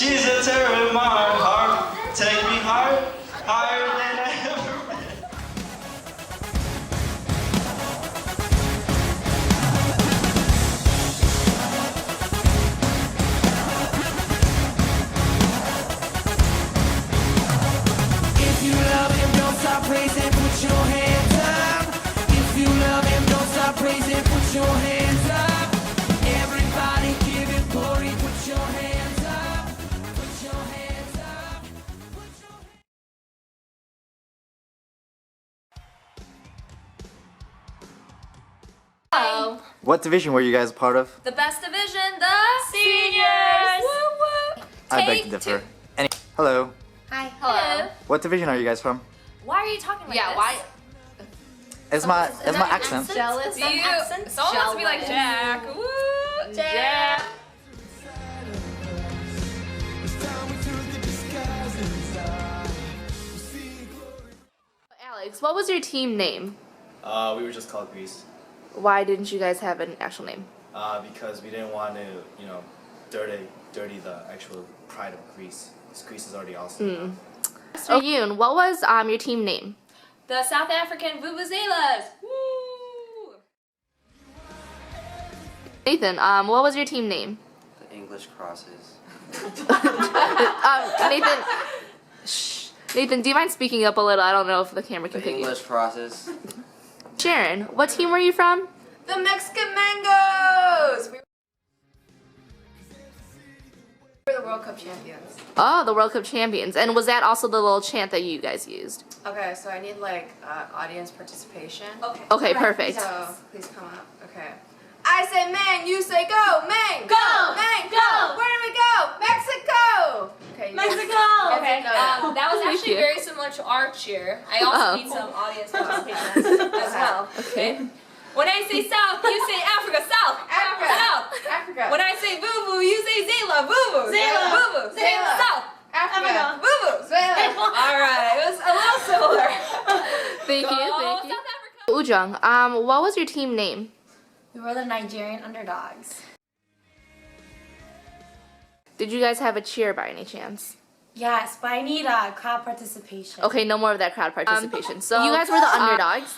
She's a terror in my heart. Take me higher, higher than I ever been. If you love him, don't stop praising, put your hands up. If you love him, don't stop praising, put your hands up. Everybody give him glory, put your hands up. Put your hands up. Put your hands up. Hello. What division were you guys a part of? The best division, the seniors. Woo woo. I beg to Take differ. two. Hello. Hi. Hello. What division are you guys from? Why are you talking like this? Yeah, why? It's my accent. Jealous. Do you? Someone wants to be like Jack. Woo. Jack. Alex, what was your team name? We were just called Grease. Why didn't you guys have an actual name? Because we didn't want to, dirty the actual pride of Greece. Because Greece is already awesome. Mr. Yoon, what was your team name? The South African Vuvuzelas. Woo. Nathan, what was your team name? The English crosses. Nathan, shh. Nathan, do you mind speaking up a little? I don't know if the camera can The pick you. English crosses. Sharon, what team were you from? The Mexican Mangoes. We were the World Cup champions. Oh, the World Cup champions. And was that also the little chant that you guys used? Okay, so I need like audience participation. Okay. Okay, perfect. So please come up. Okay. I say Mang, you say go. Mang, Go. Mang, Go. Where do we go? Mexico. Okay. Mexico. Okay. That was Thank actually you. very similar to our cheer. I also need some audience participation as well. Okay. When I say South, you say Africa. South. Africa. South. Africa. When I say Boo Boo, you say Zayla. Boo Boo. Zayla. Boo Boo. Zayla. South. Africa. Boo Boo. Zayla. All right. It was a little similar. Thank you, Go thank you. South Africa. Ujung, what was your team name? We were the Nigerian underdogs. Did you guys have a cheer by any chance? Yes, but I need crowd participation. Okay, no more of that crowd participation. So you guys were the underdogs.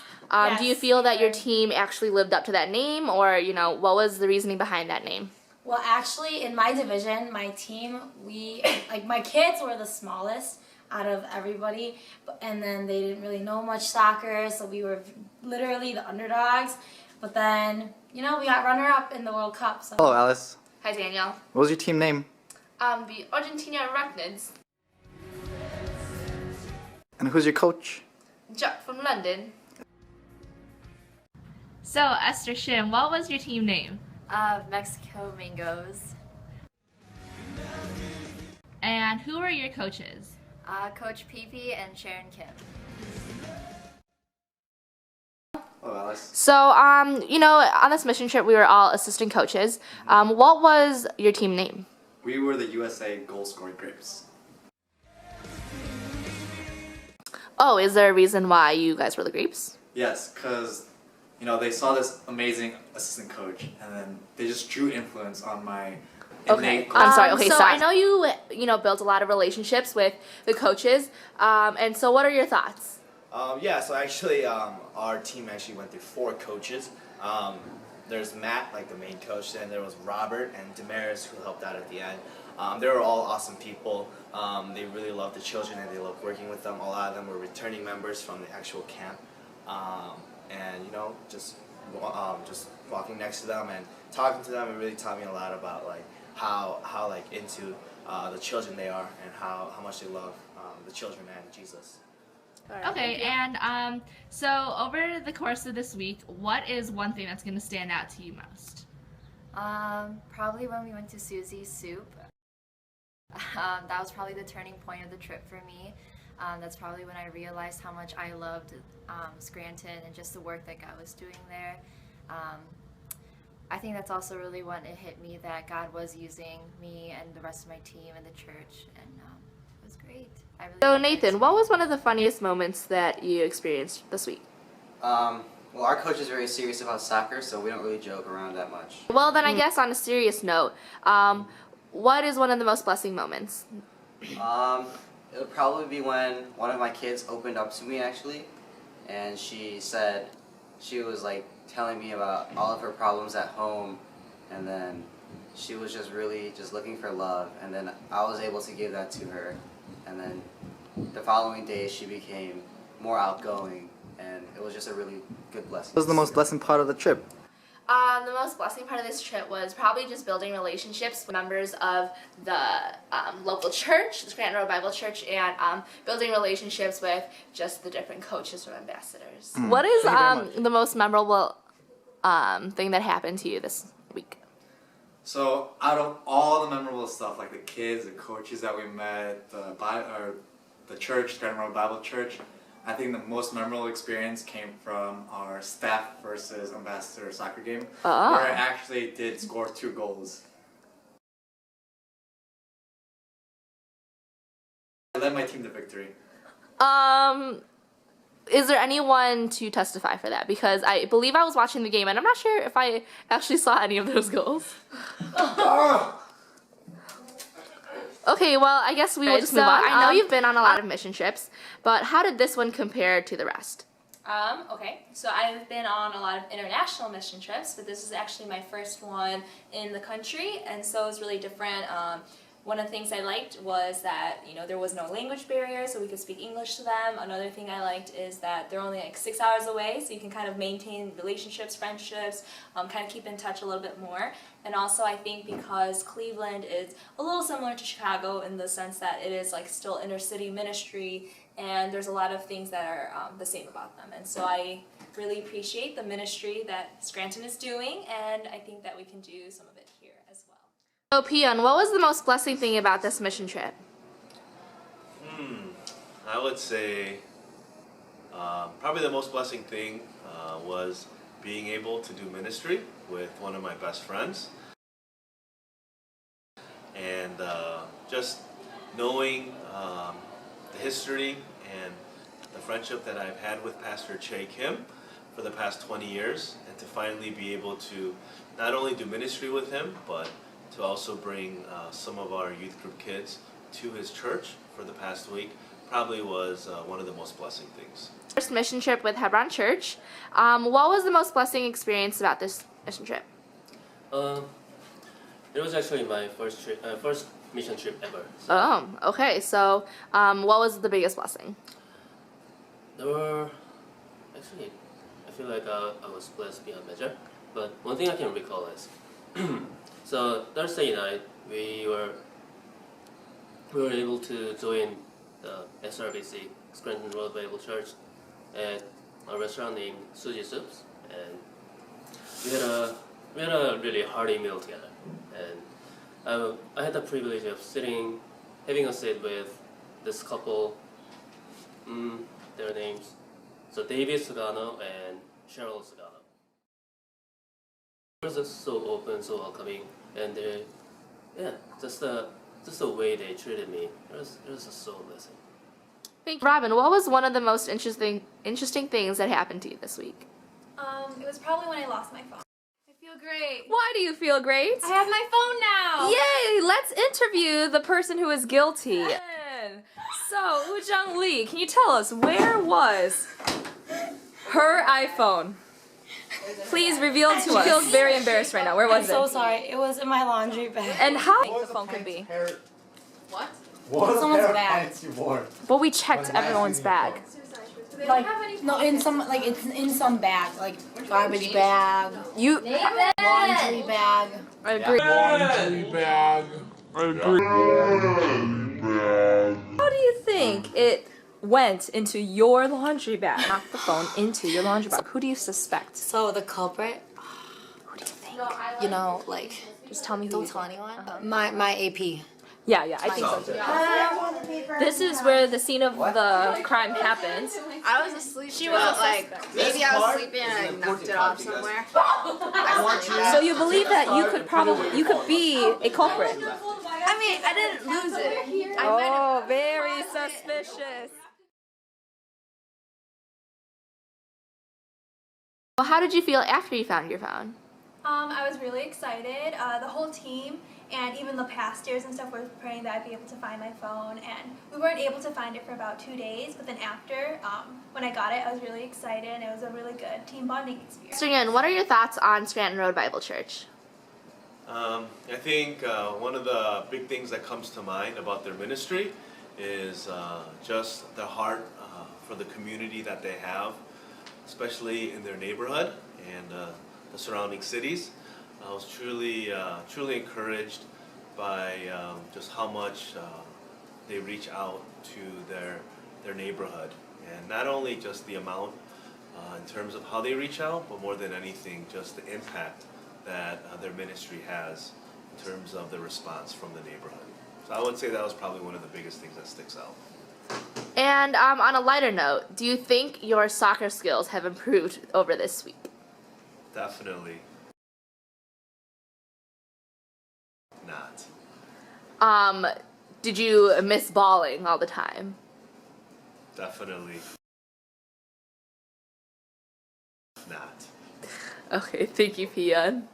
Do you Yes. feel that your team actually lived up to that name, or what was the reasoning behind that name? Well, actually, in my division, my team, my kids were the smallest out of everybody, and then they didn't really know much soccer, so we were literally the underdogs. But then, we got runner-up in the World Cup. So. Hello, Alice. Hi, Danielle. What was your team name? The Argentina Arachnids. And who's your coach? Jack from London. So, Esther Shin, what was your team name? Mexico Mangoes. And who were your coaches? Coach Pepe and Sharon Kim. Hello, Alice. So, on this mission trip, we were all assistant coaches. What was your team name? We were the USA goal scoring Grapes. Oh, is there a reason why you guys were the Grapes? Yes, because they saw this amazing assistant coach, and then they just drew influence on my innate goal. I'm sorry. Okay, so so I know you built a lot of relationships with the coaches. And so what are your thoughts? So actually, our team actually went through 4 coaches. There's Matt, like the main coach, then there was Robert and Damaris, who helped out at the end. They were all awesome people. They really loved the children and they loved working with them. A lot of them were returning members from the actual camp. And just walking next to them and talking to them, it really taught me a lot about how into the children they are and how much they love the children and Jesus. Okay, and so over the course of this week, what is one thing that's going to stand out to you most? Probably when we went to Susie's Soup. That was probably the turning point of the trip for me. That's probably when I realized how much I loved Scranton and just the work that God was doing there. I think that's also really when it hit me that God was using me and the rest of my team and the church, and it was great. I really So loved Nathan, it. what was one of the funniest moments that you experienced this week? Well, our coach is very serious about soccer, so we don't really joke around that much. Well, then I guess on a serious note, What is one of the most blessing moments? It'll probably be when one of my kids opened up to me actually, and she said, she was like telling me about all of her problems at home, and then she was just really just looking for love, and then I was able to give that to her, and then the following day she became more outgoing, and it was just a really good blessing. What was the most blessing part of the trip? The most blessing part of this trip was probably just building relationships with members of the local church, the Scranton Road Bible Church, and building relationships with just the different coaches or ambassadors. What is the most memorable thing that happened to you this week? So out of all the memorable stuff, like the kids, the coaches that we met, the church, Scranton Road Bible Church, I think the most memorable experience came from our staff versus ambassador soccer game, where I actually did score 2 goals. I led my team to victory. Is there anyone to testify for that? Because I believe I was watching the game, and I'm not sure if I actually saw any of those goals. Okay, well, I guess we will just move on. I know you've been on a lot of mission trips, but how did this one compare to the rest? Okay, so I've been on a lot of international mission trips, but this is actually my first one in the country, and so it's really different. One of the things I liked was that, you know, there was no language barrier, so we could speak English to them. Another thing I liked is that they're only like 6 hours away, so you can kind of maintain relationships, friendships, kind of keep in touch a little bit more. And also I think because Cleveland is a little similar to Chicago in the sense that it is like still inner city ministry, and there's a lot of things that are the same about them. And so I really appreciate the ministry that Scranton is doing, and I think that we can do some of it here as well. So, Pion, what was the most blessing thing about this mission trip? I would say probably the most blessing thing was being able to do ministry with one of my best friends. And just knowing the history and the friendship that I've had with Pastor Che Kim for the past 20 years, and to finally be able to not only do ministry with him, but to also bring some of our youth group kids to his church for the past week probably was one of the most blessing things. First mission trip with Hebron Church. What was the most blessing experience about this mission trip? It was actually my first mission trip ever. So Oh, okay. So, what was the biggest blessing? there were actually, I feel like I was blessed beyond measure. But one thing I can recall is, so Thursday night we were able to join the SRBC, Scranton Road Bible Church, at a restaurant named Suji Soups, and we had a really hearty meal together. And I had the privilege of having a sit with this couple. Their names, so David Sugano and Cheryl Sugano. They were just so open, so welcoming, and just the way they treated me, it was just so blessing. Thank you. Robin, what was one of the most interesting things that happened to you this week? It was probably when I lost my phone. I feel great. Why do you feel great? I have my phone now. Yay! Let's interview the person who is guilty. So, Woo-Jung Lee, can you tell us where was her iPhone? Please reveal to us. She feels very embarrassed right now. Where was it? I'm so sorry. It was in my laundry bag. And how the phone could be? What? What someone's bag. Well, we checked everyone's bag. Like no, it's in some bag, like garbage bag, laundry bag. I agree. Laundry bag. I agree. How do you think it went into your laundry bag? Not the phone, into your laundry bag. Who do you suspect? So the culprit, Who do you think? you know, like Just tell me who don't you tell think. anyone. My AP. Yeah, I think so too. This is where the scene of the crime happened. I was asleep. She was maybe I was sleeping and I knocked it off somewhere. So you believe that you could be a culprit? I mean, I didn't lose it. Oh, very suspicious. Well, how did you feel after you found your phone? I was really excited. The whole team and even the past years and stuff were praying that I'd be able to find my phone, and we weren't able to find it for about 2 days, but then after, when I got it, I was really excited, and it was a really good team bonding experience. Mr. Young, what are your thoughts on Scranton Road Bible Church? I think one of the big things that comes to mind about their ministry is just their heart for the community that they have, especially in their neighborhood and the surrounding cities. I was truly encouraged by just how much they reach out to their neighborhood, and not only just the amount in terms of how they reach out, but more than anything, just the impact that their ministry has in terms of the response from the neighborhood. So I would say that was probably one of the biggest things that sticks out. And on a lighter note, do you think your soccer skills have improved over this week? Definitely not. Did you miss balling all the time? Definitely not. Okay, thank you, Pian.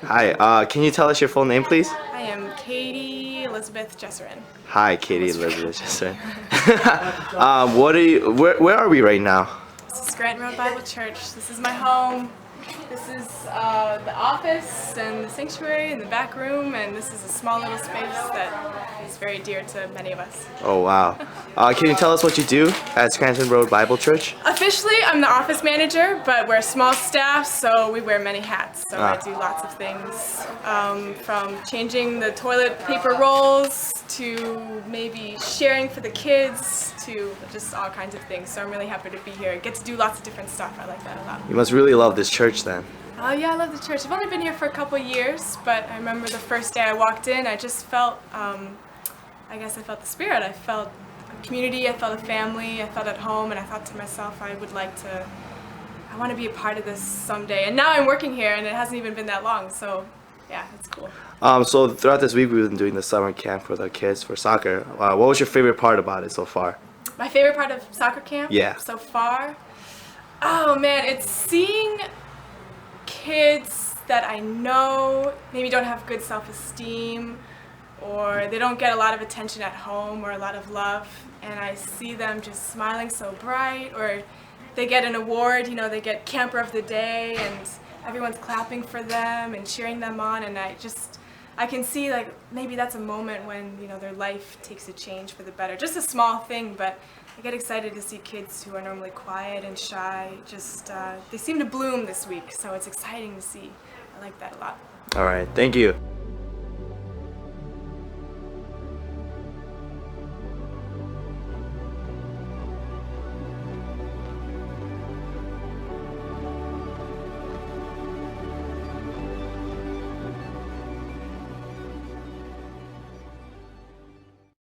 Hi, can you tell us your full name, please? I am Katie Elizabeth Jesserin. Hi, Katie Elizabeth Jesserin. Where are we right now? This is Scranton Road Bible Church. This is my home. This is the office and the sanctuary and the back room, and this is a small little space that is very dear to many of us. Oh, wow. Can you tell us what you do at Scranton Road Bible Church? Officially, I'm the office manager, but we're a small staff, so we wear many hats. So I do lots of things, from changing the toilet paper rolls to maybe sharing for the kids to just all kinds of things. So I'm really happy to be here. I get to do lots of different stuff. I like that a lot. You must really love this church then. Oh yeah, I love the church. I've only been here for a couple years, but I remember the first day I walked in, I just felt, I guess I felt the spirit. I felt a community, I felt a family, I felt at home, and I thought to myself, I want to be a part of this someday. And now I'm working here, and it hasn't even been that long, so yeah, it's cool. So throughout this week, we've been doing the summer camp for the kids for soccer. What was your favorite part about it so far? My favorite part of soccer camp so far? Oh man, it's seeing kids that I know maybe don't have good self-esteem, or they don't get a lot of attention at home or a lot of love, and I see them just smiling so bright, or they get an award, they get camper of the day, and everyone's clapping for them and cheering them on, and I can see like maybe that's a moment when their life takes a change for the better. Just a small thing, but I get excited to see kids who are normally quiet and shy, they seem to bloom this week, so it's exciting to see. I like that a lot. All right, thank you.